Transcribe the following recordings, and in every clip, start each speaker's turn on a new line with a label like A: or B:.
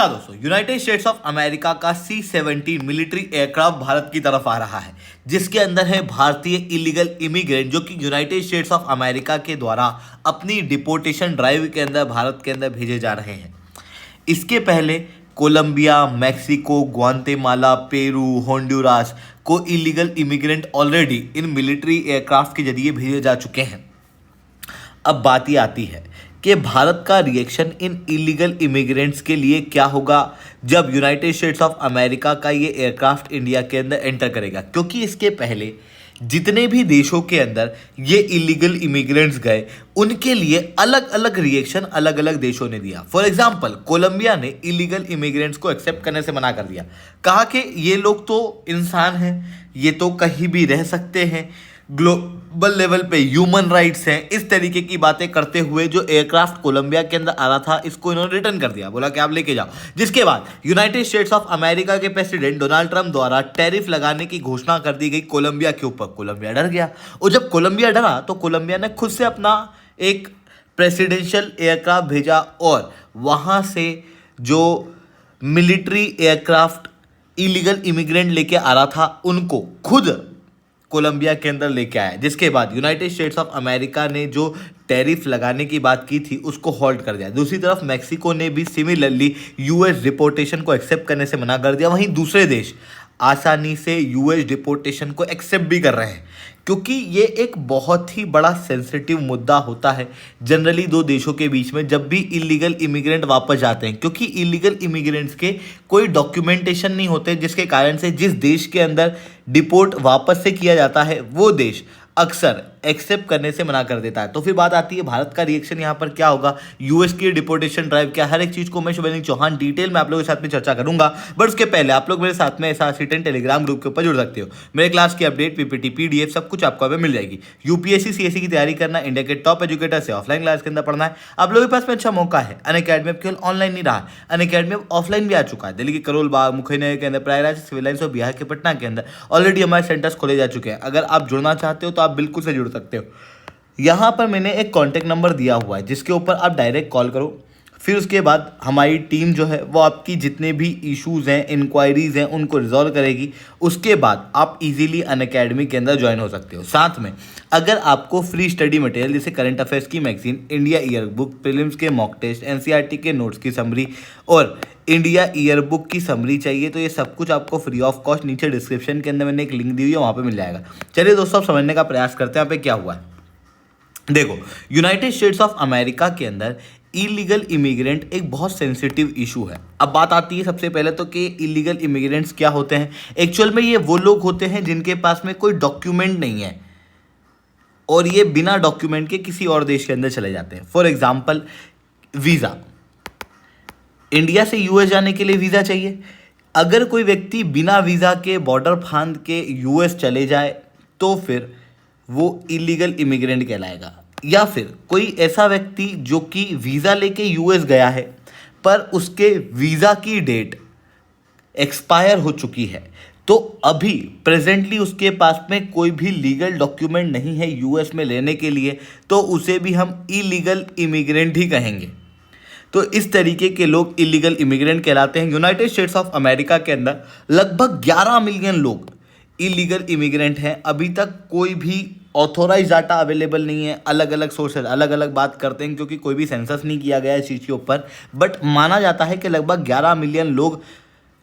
A: नमस्कार दोस्तों, United States of America का C-17 मिलिट्री एयरक्राफ्ट भारत की तरफ आ रहा है, जिसके अंदर है भारतीय इलीगल इमिग्रेंट जो कि यूनाइटेड स्टेट्स ऑफ अमेरिका के द्वारा अपनी डिपोर्टेशन ड्राइव के अंदर भारत के अंदर भेजे जा रहे हैं। इसके पहले Colombia, Mexico, Guatemala, Peru, Honduras को illegal immigrant already in military aircraft के जरिए भेजे जा चुके हैं। अब बात ये आती है कि भारत का रिएक्शन इन इलीगल इमिग्रेंट्स के लिए क्या होगा जब यूनाइटेड स्टेट्स ऑफ अमेरिका का ये एयरक्राफ्ट इंडिया के अंदर एंटर करेगा, क्योंकि इसके पहले जितने भी देशों के अंदर ये इलीगल इमिग्रेंट्स गए उनके लिए अलग अलग रिएक्शन अलग अलग देशों ने दिया। फॉर एग्जांपल, कोलंबिया ने इलीगल इमिग्रेंट्स को एक्सेप्ट करने से मना कर दिया, कहा कि ये लोग तो इंसान हैं, ये तो कहीं भी रह सकते हैं, ग्लोबल लेवल पे ह्यूमन राइट्स हैं, इस तरीके की बातें करते हुए जो एयरक्राफ्ट कोलंबिया के अंदर आ रहा था इसको इन्होंने रिटर्न कर दिया, बोला कि आप लेके जाओ। जिसके बाद यूनाइटेड स्टेट्स ऑफ अमेरिका के प्रेसिडेंट डोनाल्ड ट्रंप द्वारा टैरिफ लगाने की घोषणा कर दी गई कोलंबिया के ऊपर। कोलंबिया डर गया, और जब कोलंबिया डरा तो कोलंबिया ने खुद से अपना एक प्रेसिडेंशियल एयरक्राफ्ट भेजा और वहां से जो मिलिट्री एयरक्राफ्ट इलीगल इमिग्रेंट लेके आ रहा था उनको खुद कोलंबिया के अंदर लेके आया। जिसके बाद यूनाइटेड स्टेट्स ऑफ अमेरिका ने जो टैरिफ लगाने की बात की थी उसको होल्ड कर दिया। दूसरी तरफ मैक्सिको ने भी सिमिलरली यूएस डिपोर्टेशन को एक्सेप्ट करने से मना कर दिया। वहीं दूसरे देश आसानी से यूएस डिपोर्टेशन को एक्सेप्ट भी कर रहे हैं, क्योंकि ये एक बहुत ही बड़ा सेंसिटिव मुद्दा होता है जनरली दो देशों के बीच में जब भी इलीगल इमिग्रेंट वापस जाते हैं, क्योंकि इलीगल इमिग्रेंट्स के कोई डॉक्यूमेंटेशन नहीं होते, जिसके कारण से जिस देश के अंदर डिपोर्ट वापस से किया जाता है वो देश अक्सर एक्सेप्ट करने से मना कर देता है। तो फिर बात आती है भारत का रिएक्शन यहाँ पर क्या होगा, यूएस की डिपोर्टेशन ड्राइव क्या, हर एक चीज़ को मैं शुभेंदु चौहान डिटेल में आप लोगों के साथ में चर्चा करूंगा। बट उसके पहले आप लोग मेरे साथ में SRC10 टेलीग्राम ग्रुप के ऊपर जुड़ सकते हो। मेरे क्लास की अपडेट, पीपीटी, पीडीएफ सब कुछ आपको मिल जाएगी। यूपीएससी सीएससी की तैयारी करना, इंडिया के टॉप एजुकेटर से ऑफलाइन क्लास के अंदर पढ़ना है, आप लोगों के पास में अच्छा मौका है। अनअकैडमी अब केवल ऑनलाइन नहीं रहा, अनअकैडमी अब ऑफलाइन भी आ चुका है। दिल्ली के करोल बाग, मुखैनगर के अंदर, प्रयागराज, सिविल लाइन्स और बिहार के पटना के अंदर ऑलरेडी हमारे सेंटर्स खोले जा चुके हैं। अगर आप जुड़ना चाहते हो तो आप बिल्कुल से जुड़ सकते हो। यहाँ पर मैंने एक कॉन्टैक्ट नंबर दिया हुआ है जिसके ऊपर आप डायरेक्ट कॉल करो, फिर उसके बाद हमारी टीम जो है वो आपकी जितने भी इश्यूज़ हैं, इंक्वायरीज़ हैं, उनको रिजॉल्व करेगी। उसके बाद आप इजीली अनअकैडमी के अंदर ज्वाइन हो सकते हो। साथ में अगर आपको फ्री स्टडी मटेरियल जैसे करंट अफेयर्स की magazine, India year book, prelims के मॉक टेस्ट, एनसीईआरटी के नोट्स की समरी और इंडिया ईयर बुक की समरी चाहिए तो ये सब कुछ आपको फ्री ऑफ कॉस्ट नीचे डिस्क्रिप्शन के अंदर मैंने एक लिंक दी हुई है, वहाँ पर मिल जाएगा। चलिए दोस्तों, आप समझने का प्रयास करते हैं यहाँ पे क्या हुआ है। देखो, यूनाइटेड स्टेट्स ऑफ अमेरिका के अंदर इलीगल इमिग्रेंट एक बहुत सेंसिटिव इशू है। अब बात आती है सबसे पहले तो कि इलीगल इमिग्रेंट्स क्या होते हैं। एक्चुअल में ये वो लोग होते हैं जिनके पास में कोई डॉक्यूमेंट नहीं है और ये बिना डॉक्यूमेंट के किसी और देश के अंदर चले जाते हैं। फॉर एग्जाम्पल, वीज़ा, इंडिया से यूएस जाने के लिए वीज़ा चाहिए। अगर कोई व्यक्ति बिना वीज़ा के बॉर्डर फांद के यूएस चले जाए तो फिर वो इलीगल इमिग्रेंट कहलाएगा। या फिर कोई ऐसा व्यक्ति जो कि वीज़ा लेके यूएस गया है पर उसके वीज़ा की डेट एक्सपायर हो चुकी है, तो अभी प्रेजेंटली उसके पास में कोई भी लीगल डॉक्यूमेंट नहीं है यूएस में लेने के लिए, तो उसे भी हम इलीगल इमिग्रेंट ही कहेंगे। तो इस तरीके के लोग इलीगल इमिग्रेंट कहलाते हैं। यूनाइटेड स्टेट्स ऑफ अमेरिका के अंदर लगभग 11 मिलियन लोग इलीगल इमिग्रेंट हैं। अभी तक कोई भी ऑथोराइज डाटा अवेलेबल नहीं है। अलग अलग सोर्सेज अलग अलग बात करते हैं क्योंकि कोई भी सेंसस नहीं किया गया है इस चीज़ के ऊपर, बट माना जाता है कि लगभग 11 मिलियन लोग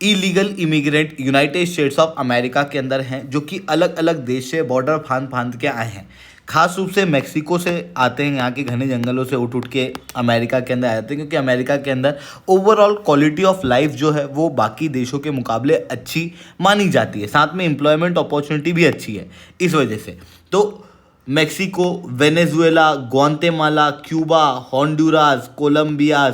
A: illegal immigrant United States of America के अंदर हैं, जो कि अलग अलग देश से बॉर्डर फांद फांद के आए हैं। खास रूप से मैक्सिको से आते हैं, यहाँ के घने जंगलों से उठ के अमेरिका के अंदर आ जाते हैं, क्योंकि अमेरिका के अंदर ओवरऑल क्वालिटी ऑफ लाइफ जो है वो बाकी देशों के मुकाबले अच्छी मानी जाती है। साथ में एम्प्लॉयमेंट अपॉर्चुनिटी भी अच्छी है इस वजह से। तो Mexico, Venezuela, Guatemala, Cuba, Honduras, Colombia,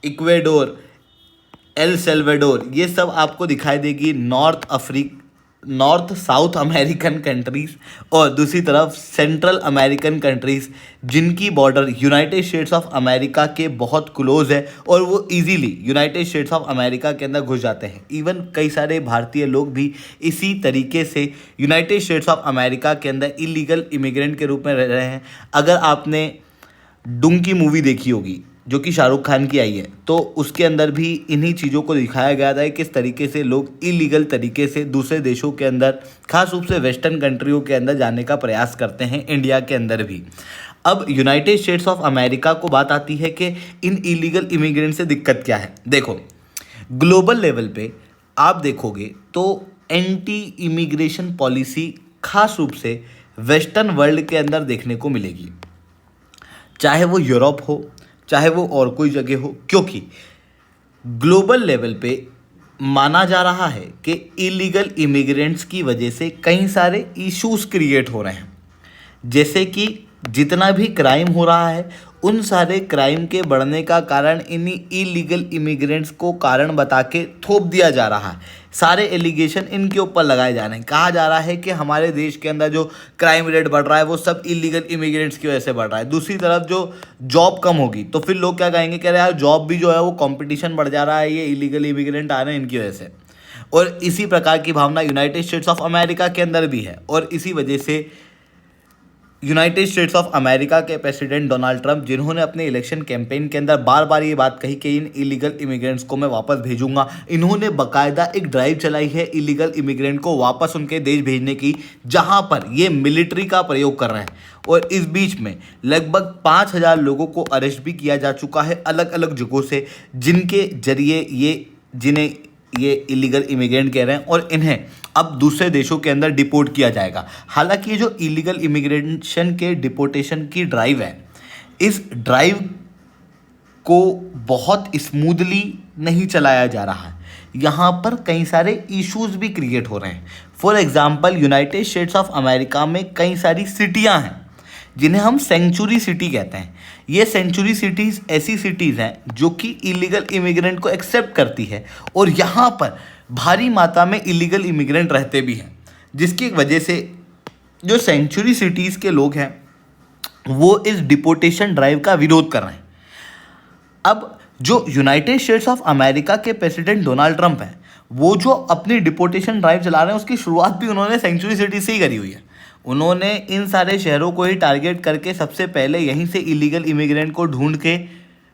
A: Ecuador, El Salvador, ये सब आपको दिखाई देगी नॉर्थ साउथ अमेरिकन कंट्रीज़ और दूसरी तरफ सेंट्रल अमेरिकन कंट्रीज़ जिनकी border United States of America के बहुत क्लोज है और वो easily United States of America के अंदर घुस जाते हैं। इवन कई सारे भारतीय लोग भी इसी तरीके से यूनाइटेड स्टेट्स ऑफ अमेरिका के अंदर इलीगल इमिग्रेंट के रूप में रह रहे हैं। अगर आपने डुंकी मूवी देखी होगी जो कि शाहरुख खान की आई है, तो उसके अंदर भी इन्हीं चीज़ों को दिखाया गया था कि किस तरीके से लोग इलीगल तरीके से दूसरे देशों के अंदर, खास रूप से वेस्टर्न कंट्रियों के अंदर जाने का प्रयास करते हैं, इंडिया के अंदर भी। अब यूनाइटेड स्टेट्स ऑफ अमेरिका को बात आती है कि इन इलीगल इमिग्रेंट से दिक्कत क्या है। देखो, ग्लोबल लेवल पे आप देखोगे तो एंटी इमिग्रेशन पॉलिसी खास रूप से वेस्टर्न वर्ल्ड के अंदर देखने को मिलेगी, चाहे वो यूरोप हो, चाहे वो और कोई जगह हो, क्योंकि ग्लोबल लेवल पे माना जा रहा है कि इलीगल इमिग्रेंट्स की वजह से कई सारे इश्यूज क्रिएट हो रहे हैं। जैसे कि जितना भी क्राइम हो रहा है, उन सारे क्राइम के बढ़ने का कारण इन्हीं इलीगल इमिग्रेंट्स को कारण बता के थोप दिया जा रहा है। सारे एलिगेशन इनके ऊपर लगाए जा रहे हैं। कहा जा रहा है कि हमारे देश के अंदर जो क्राइम रेट बढ़ रहा है वो सब इलीगल इमिग्रेंट्स की वजह से बढ़ रहा है। दूसरी तरफ जो जॉब कम होगी तो फिर लोग क्या कहेंगे, कह रहे यार जॉब भी जो है वो कंपटीशन बढ़ जा रहा है, ये इलीगल इमिग्रेंट आ रहे हैं इनकी वजह से। और इसी प्रकार की भावना यूनाइटेड स्टेट्स ऑफ अमेरिका के अंदर भी है। और इसी वजह से यूनाइटेड स्टेट्स ऑफ अमेरिका के प्रेसिडेंट डोनाल्ड ट्रंप, जिन्होंने अपने इलेक्शन कैंपेन के अंदर बार बार ये बात कही कि इन इलीगल इमिग्रेंट्स को मैं वापस भेजूंगा, इन्होंने बाकायदा एक ड्राइव चलाई है इलीगल इमिग्रेंट को वापस उनके देश भेजने की, जहां पर ये मिलिट्री का प्रयोग कर रहे हैं। और इस बीच में लगभग 5,000 लोगों को अरेस्ट भी किया जा चुका है अलग अलग जगहों से, जिनके जरिए जिन्हें ये इलीगल इमिग्रेंट कह रहे हैं, और इन्हें अब दूसरे देशों के अंदर डिपोर्ट किया जाएगा। हालांकि ये जो इलीगल इमिग्रेशन के डिपोर्टेशन की ड्राइव है, इस ड्राइव को बहुत स्मूथली नहीं चलाया जा रहा है। यहाँ पर कई सारे इश्यूज भी क्रिएट हो रहे हैं। For example, United States of America में कई सारी सिटियाँ हैं जिन्हें हम सेंचुरी सिटी कहते हैं। ये सेंचुरी सिटीज़ ऐसी सिटीज़ हैं जो कि इलीगल इमिग्रेंट को एक्सेप्ट करती है, और यहाँ पर भारी मात्रा में इलीगल इमिग्रेंट रहते भी हैं, जिसकी वजह से जो सेंचुरी सिटीज़ के लोग हैं वो इस डिपोर्टेशन ड्राइव का विरोध कर रहे हैं। अब जो यूनाइटेड स्टेट्स ऑफ अमेरिका के प्रेसिडेंट डोनाल्ड ट्रंप हैं, वो जो अपनी डिपोर्टेशन ड्राइव चला रहे हैं, उसकी शुरुआत भी उन्होंने सेंचुरी सिटी से ही करी हुई है। उन्होंने इन सारे शहरों को ही टारगेट करके सबसे पहले यहीं से इलीगल इमिग्रेंट को ढूंढ के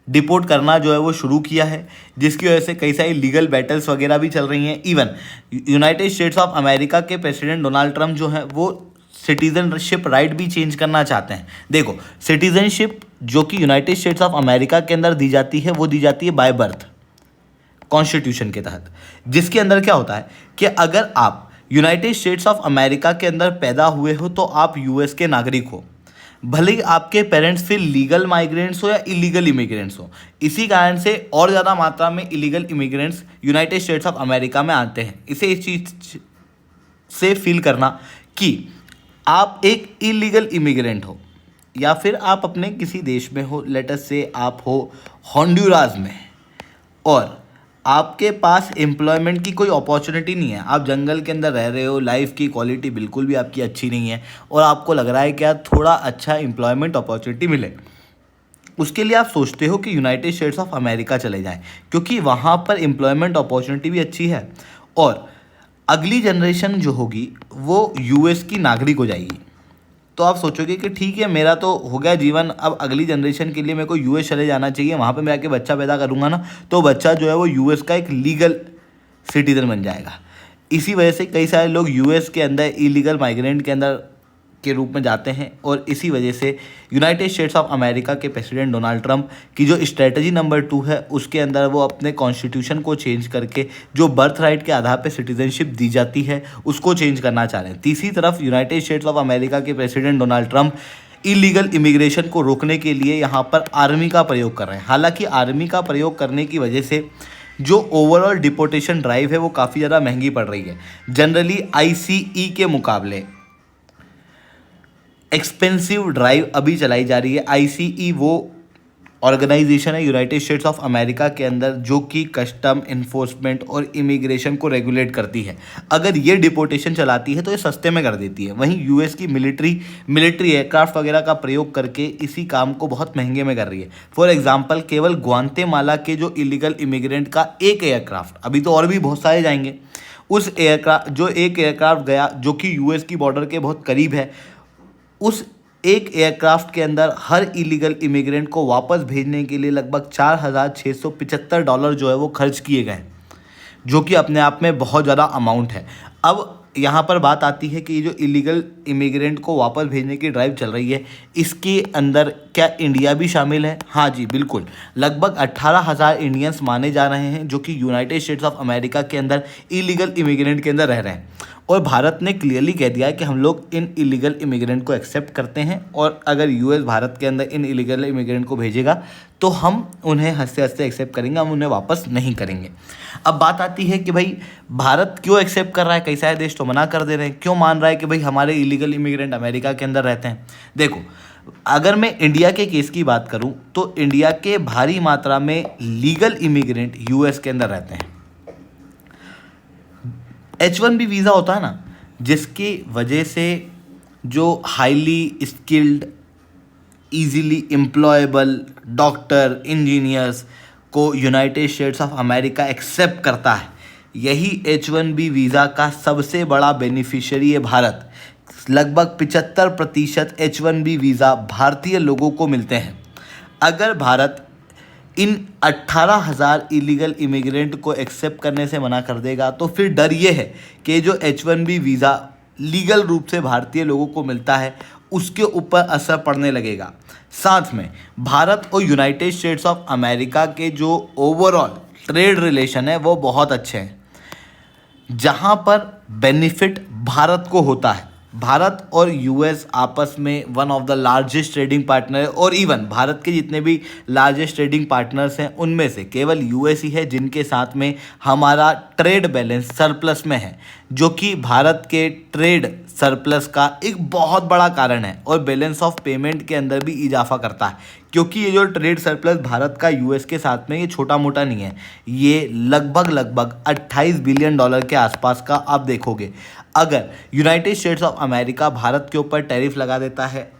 A: डिपोर्ट करना जो है वो शुरू किया है, जिसकी वजह से कई सारी लीगल बैटल्स वगैरह भी चल रही हैं। Even United States of America के प्रेसिडेंट डोनाल्ड ट्रंप जो है वो सिटीजनशिप राइट भी चेंज करना चाहते हैं। देखो, सिटीजनशिप जो कि यूनाइटेड स्टेट्स ऑफ अमेरिका के अंदर दी जाती है, वो दी जाती है बाय बर्थ कॉन्स्टिट्यूशन के तहत, जिसके अंदर क्या होता है कि अगर आप यूनाइटेड स्टेट्स ऑफ अमेरिका के अंदर पैदा हुए हो तो आप यूएस के नागरिक हो, भले ही आपके पेरेंट्स फिर लीगल माइग्रेंट्स हो या इलीगल इमिग्रेंट्स हो। इसी कारण से और ज़्यादा मात्रा में illegal immigrants United States of America में आते हैं। इसे इस चीज़ से फील करना कि आप एक इलीगल इमिग्रेंट हो, या फिर आप अपने किसी देश में हो, लेटस से आप हो होंडुरास में, और आपके पास एम्प्लॉयमेंट की कोई अपॉर्चुनिटी नहीं है, आप जंगल के अंदर रह रहे हो, लाइफ की क्वालिटी बिल्कुल भी आपकी अच्छी नहीं है, और आपको लग रहा है कि यार थोड़ा अच्छा एम्प्लॉयमेंट अपॉर्चुनिटी मिले, उसके लिए आप सोचते हो कि यूनाइटेड स्टेट्स ऑफ अमेरिका चले जाएं, क्योंकि वहाँ पर एम्प्लॉयमेंट अपॉर्चुनिटी भी अच्छी है, और अगली जनरेशन जो होगी वो यूएस की नागरिक हो जाएगी। तो आप सोचोगे कि ठीक है, मेरा तो हो गया जीवन, अब अगली जनरेशन के लिए मेरे को यूएस चले जाना चाहिए, वहाँ पे मैं आके बच्चा पैदा करूँगा ना, तो बच्चा जो है वो यूएस का एक लीगल सिटीजन बन जाएगा। इसी वजह से कई सारे लोग यूएस के अंदर इलीगल माइग्रेंट के अंदर के रूप में जाते हैं, और इसी वजह से यूनाइटेड स्टेट्स ऑफ अमेरिका के प्रेसिडेंट डोनाल्ड ट्रंप की जो स्ट्रेटजी नंबर 2 है, उसके अंदर वो अपने कॉन्स्टिट्यूशन को चेंज करके जो बर्थ राइट के आधार पर सिटीजनशिप दी जाती है उसको चेंज करना चाह रहे हैं। तीसरी तरफ यूनाइटेड स्टेट्स ऑफ अमेरिका के president Donald Trump illegal immigration को रोकने के लिए यहाँ पर आर्मी का प्रयोग कर रहे हैं। हालांकि आर्मी का प्रयोग करने की वजह से जो ओवरऑल डिपोर्टेशन ड्राइव है वो काफ़ी ज़्यादा महंगी पड़ रही है। जनरली आईसीई के मुकाबले एक्सपेंसिव ड्राइव अभी चलाई जा रही है। आईसीई वो ऑर्गेनाइजेशन है यूनाइटेड स्टेट्स ऑफ अमेरिका के अंदर जो कि कस्टम इन्फोर्समेंट और इमिग्रेशन को रेगुलेट करती है। अगर ये डिपोर्टेशन चलाती है तो ये सस्ते में कर देती है। वहीं यूएस की मिलिट्री एयरक्राफ्ट वगैरह का प्रयोग करके इसी काम को बहुत महंगे में कर रही है। फॉर एग्जांपल, केवल ग्वांतेमाला के जो इलीगल इमिग्रेंट का एक एयरक्राफ्ट, अभी तो और भी बहुत सारे जाएंगे, उस एयरक्राफ्ट जो एक एयरक्राफ्ट गया जो कि यूएस की बॉर्डर के बहुत करीब है, उस एक एयरक्राफ्ट के अंदर हर इलीगल इमिग्रेंट को वापस भेजने के लिए लगभग $4,675 जो है वो खर्च किए गए, जो कि अपने आप में बहुत ज़्यादा अमाउंट है। अब यहाँ पर बात आती है कि ये जो इलीगल इमिग्रेंट को वापस भेजने की ड्राइव चल रही है, इसके अंदर क्या इंडिया भी शामिल है? हाँ जी, बिल्कुल। लगभग 18,000 इंडियंस माने जा रहे हैं जो कि यूनाइटेड स्टेट्स ऑफ अमेरिका के अंदर इलीगल इमिग्रेंट के अंदर रह रहे हैं, और भारत ने क्लियरली कह दिया है कि हम लोग इन इलीगल इमिग्रेंट को एक्सेप्ट करते हैं, और अगर यूएस भारत के अंदर इन इलीगल इमिग्रेंट को भेजेगा तो हम उन्हें हंसते हंसते एक्सेप्ट करेंगे, हम उन्हें वापस नहीं करेंगे। अब बात आती है कि भाई भारत क्यों एक्सेप्ट कर रहा है, कई सारे देश तो मना कर दे रहे हैं, क्यों मान रहा है कि भाई हमारे इलीगल इमिग्रेंट अमेरिका के अंदर रहते हैं। देखो, अगर मैं इंडिया के केस की बात करूं तो इंडिया के भारी मात्रा में लीगल इमिग्रेंट यूएस के अंदर रहते हैं। H1B वीज़ा होता है ना, जिसकी वजह से जो highly skilled, easily employable doctor, engineers को United States of America accept करता है, यही H1B वीज़ा का सबसे बड़ा बेनिफिशियरी है भारत। लगभग 75% H1B वीज़ा भारतीय लोगों को मिलते हैं। अगर भारत इन 18,000 इलीगल इमिग्रेंट को एक्सेप्ट करने से मना कर देगा तो फिर डर ये है कि जो H1B वीज़ा लीगल रूप से भारतीय लोगों को मिलता है उसके ऊपर असर पड़ने लगेगा। साथ में भारत और यूनाइटेड स्टेट्स ऑफ अमेरिका के जो ओवरऑल ट्रेड रिलेशन है वो बहुत अच्छे हैं, जहाँ पर बेनिफिट भारत को होता है। भारत और यूएस आपस में one of the largest trading partner है, और इवन भारत के जितने भी लार्जेस्ट ट्रेडिंग पार्टनर्स हैं उनमें से केवल यूएस ही है जिनके साथ में हमारा ट्रेड बैलेंस सरप्लस में है, जो कि भारत के ट्रेड सरप्लस का एक बहुत बड़ा कारण है, और बैलेंस ऑफ पेमेंट के अंदर भी इजाफा करता है, क्योंकि ये जो ट्रेड सरप्लस भारत का यूएस के साथ में ये छोटा मोटा नहीं है, ये लगभग 28 बिलियन डॉलर के आसपास का आप देखोगे। अगर United States of America Bharat के ऊपर टैरिफ लगा देता है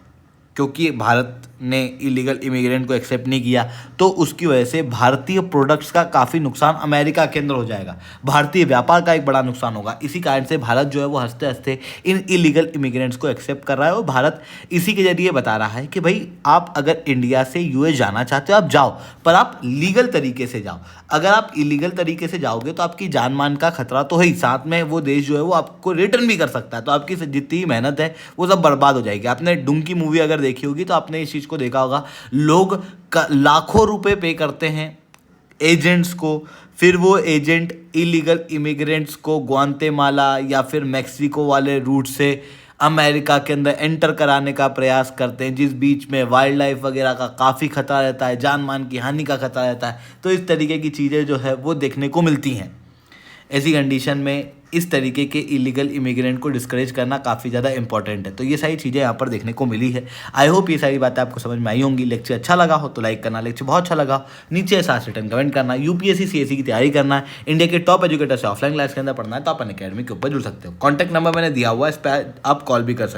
A: क्योंकि भारत ने इलीगल इमिग्रेंट को एक्सेप्ट नहीं किया, तो उसकी वजह से भारतीय प्रोडक्ट्स का काफ़ी नुकसान अमेरिका के अंदर हो जाएगा, भारतीय व्यापार का एक बड़ा नुकसान होगा। इसी कारण से भारत जो है वो हंसते हंसते इन इलीगल इमिग्रेंट्स को एक्सेप्ट कर रहा है, और भारत इसी के जरिए बता रहा है कि भाई आप अगर इंडिया से यूएस जाना चाहते हो आप जाओ, पर आप लीगल तरीके से जाओ। अगर आप इलीगल तरीके से जाओगे तो आपकी जान मान का खतरा तो है ही, साथ में वो देश जो है वो आपको रिटर्न भी कर सकता है, तो आपकी जितनी मेहनत है वो सब बर्बाद हो जाएगी। आपने डुंकी मूवी अगर देखी होगी तो आपने इस चीज़ को देखा होगा, लोग लाखों रुपए पे करते हैं एजेंट्स को, फिर वो एजेंट इलीगल इमिग्रेंट्स को ग्वांतेमाला या फिर मैक्सिको वाले रूट से अमेरिका के अंदर एंटर कराने का प्रयास करते हैं, जिस बीच में वाइल्ड लाइफ वगैरह का काफ़ी खतरा रहता है, जान मान की हानि का खतरा रहता है। तो इस तरीके की चीज़ें जो है वो देखने को मिलती हैं। ऐसी कंडीशन में इस तरीके के इलीगल इमिग्रेंट को डिस्करेज करना काफ़ी ज़्यादा इंपॉर्टेंट है। तो ये सारी चीज़ें यहाँ पर देखने को मिली है। आई होप ये सारी बातें आपको समझ में आई होंगी। लेक्चर अच्छा लगा हो तो लाइक करना, लेक्चर बहुत अच्छा लगा हो नीचे 7 रिटर्न कमेंट करना। यूपीएससी सीएससी की तैयारी करना है, इंडिया के टॉप एजुकेटर से ऑफलाइन क्लास के अंदर पढ़ना है तो अपन अकेडमी के ऊपर जुड़ सकते हो। कॉन्टैक्ट नंबर मैंने दिया हुआ है, इस पर आप कॉल भी कर सकते हो।